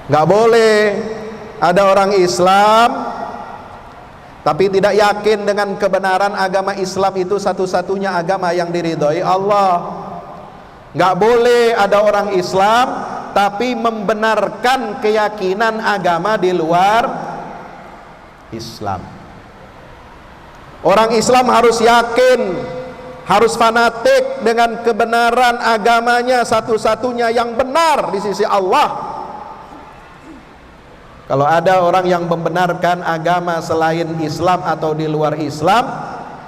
Nggak boleh ada orang Islam tapi tidak yakin dengan kebenaran agama Islam itu satu-satunya agama yang diridhoi Allah. Nggak boleh ada orang Islam tapi membenarkan keyakinan agama di luar Islam. Orang Islam harus yakin, harus fanatik dengan kebenaran agamanya satu-satunya yang benar di sisi Allah. Kalau ada orang yang membenarkan agama selain Islam atau di luar Islam,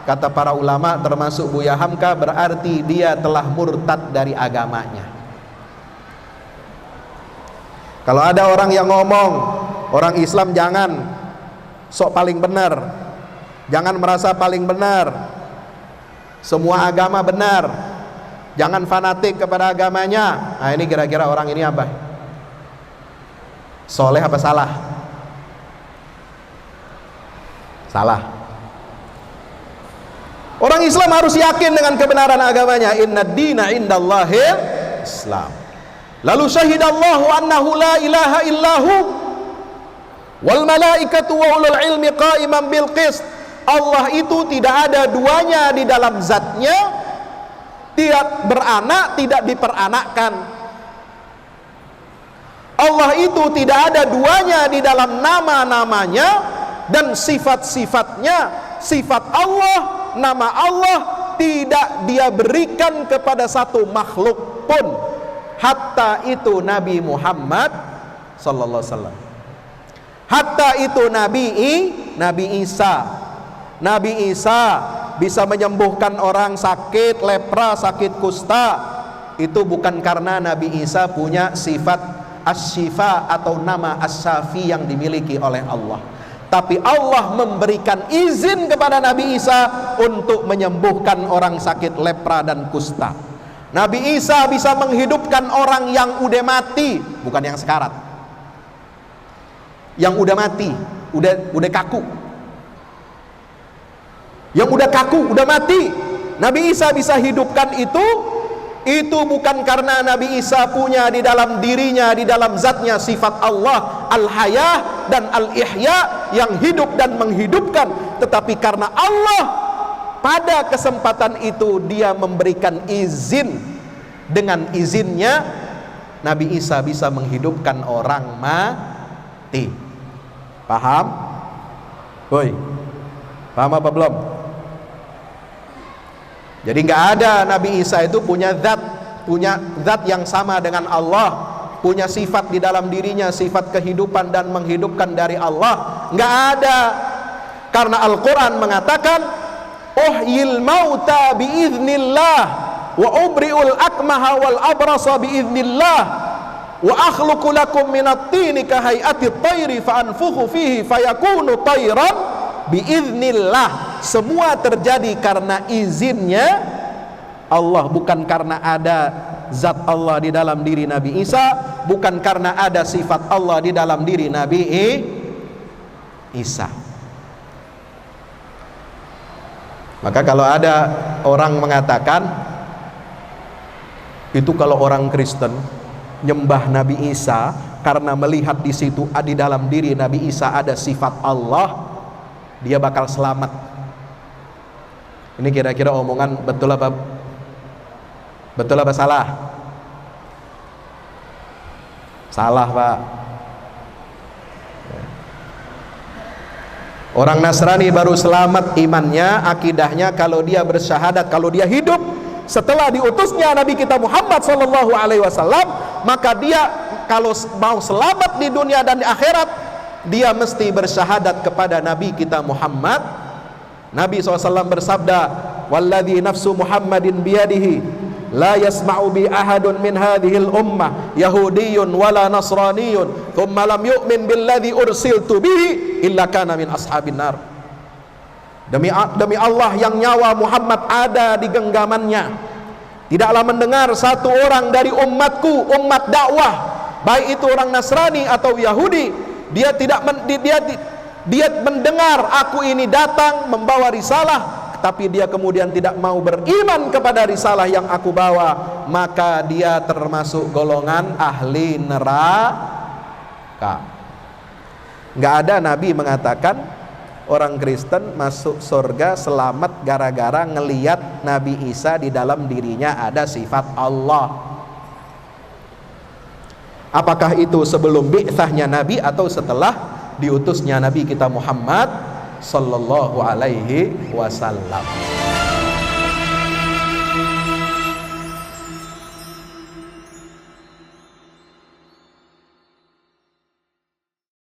kata para ulama termasuk Buya Hamka, berarti dia telah murtad dari agamanya. Kalau ada orang yang ngomong orang Islam jangan sok paling benar, jangan merasa paling benar, semua agama benar, jangan fanatik kepada agamanya. Nah, ini kira-kira orang ini apa? Soleh apa salah? Salah. Orang Islam harus yakin dengan kebenaran agamanya. Inna dina indallahil Islam. Lalu syahidallahu annahu la ilaha illahu wal malaikatu wa ulul ilmi qaiman bil qist. Allah itu tidak ada duanya di dalam zatnya, tidak beranak, tidak diperanakkan. Allah itu tidak ada duanya di dalam nama-namanya dan sifat-sifatnya. Sifat Allah, nama Allah tidak dia berikan kepada satu makhluk pun, hatta itu Nabi Muhammad sallallahu alaihi wasallam, hatta itu Nabi Isa. Nabi Isa bisa menyembuhkan orang sakit lepra, sakit kusta. Itu bukan karena Nabi Isa punya sifat As-Syifa atau nama As-Syafi yang dimiliki oleh Allah, tapi Allah memberikan izin kepada Nabi Isa untuk menyembuhkan orang sakit lepra dan kusta. Nabi Isa bisa menghidupkan orang yang udah mati, bukan yang sekarat, yang udah mati, udah kaku, yang udah kaku, udah mati. Nabi Isa bisa hidupkan itu bukan karena Nabi Isa punya di dalam dirinya, di dalam zatnya sifat Allah Al-Hayah dan Al-Ihya yang hidup dan menghidupkan, tetapi karena Allah pada kesempatan itu dia memberikan izin. Dengan izinnya Nabi Isa bisa menghidupkan orang mati. Paham? Woi, paham apa belum? Jadi nggak ada Nabi Isa itu punya zat yang sama dengan Allah, punya sifat di dalam dirinya, sifat kehidupan dan menghidupkan dari Allah. Nggak ada, karena Al-Quran mengatakan uhyil mauta biiznillah wa ubri'ul akmaha wal abrasa biiznillah wa akhluqu lakum minat tini kahayati tayri fa anfukhu fihi fayakunu tayran biiznillah. Semua terjadi karena izinnya Allah, bukan karena ada zat Allah di dalam diri Nabi Isa, bukan karena ada sifat Allah di dalam diri Nabi Isa. Maka kalau ada orang mengatakan itu, kalau orang Kristen nyembah Nabi Isa karena melihat di situ di dalam diri Nabi Isa ada sifat Allah, dia bakal selamat. Ini kira-kira omongan betul apa salah? Salah, Pak. Orang Nasrani baru selamat imannya, akidahnya kalau dia bersyahadat, kalau dia hidup setelah diutusnya Nabi kita Muhammad SAW, maka dia kalau mau selamat di dunia dan di akhirat, dia mesti bersyahadat kepada Nabi kita Muhammad. Nabi SAW bersabda, walladzi nafsu Muhammadin biyadihi la yasma'u bi ahadun min hadhil ummah yahudiyyun wala nasraniyyun thumma lam yu'min billadzi ursiltu bihi illa kana min ashabin nar. Demi Allah yang nyawa Muhammad ada di genggamannya, tidaklah mendengar satu orang dari umatku, umat dakwah, baik itu orang Nasrani atau Yahudi, dia mendengar aku ini datang membawa risalah, tapi dia kemudian tidak mau beriman kepada risalah yang aku bawa, maka dia termasuk golongan ahli neraka. Nggak ada Nabi mengatakan orang Kristen masuk surga selamat gara-gara ngeliat Nabi Isa di dalam dirinya ada sifat Allah. Apakah itu sebelum bi'tsahnya Nabi atau setelah diutusnya Nabi kita Muhammad sallallahu alaihi wasallam?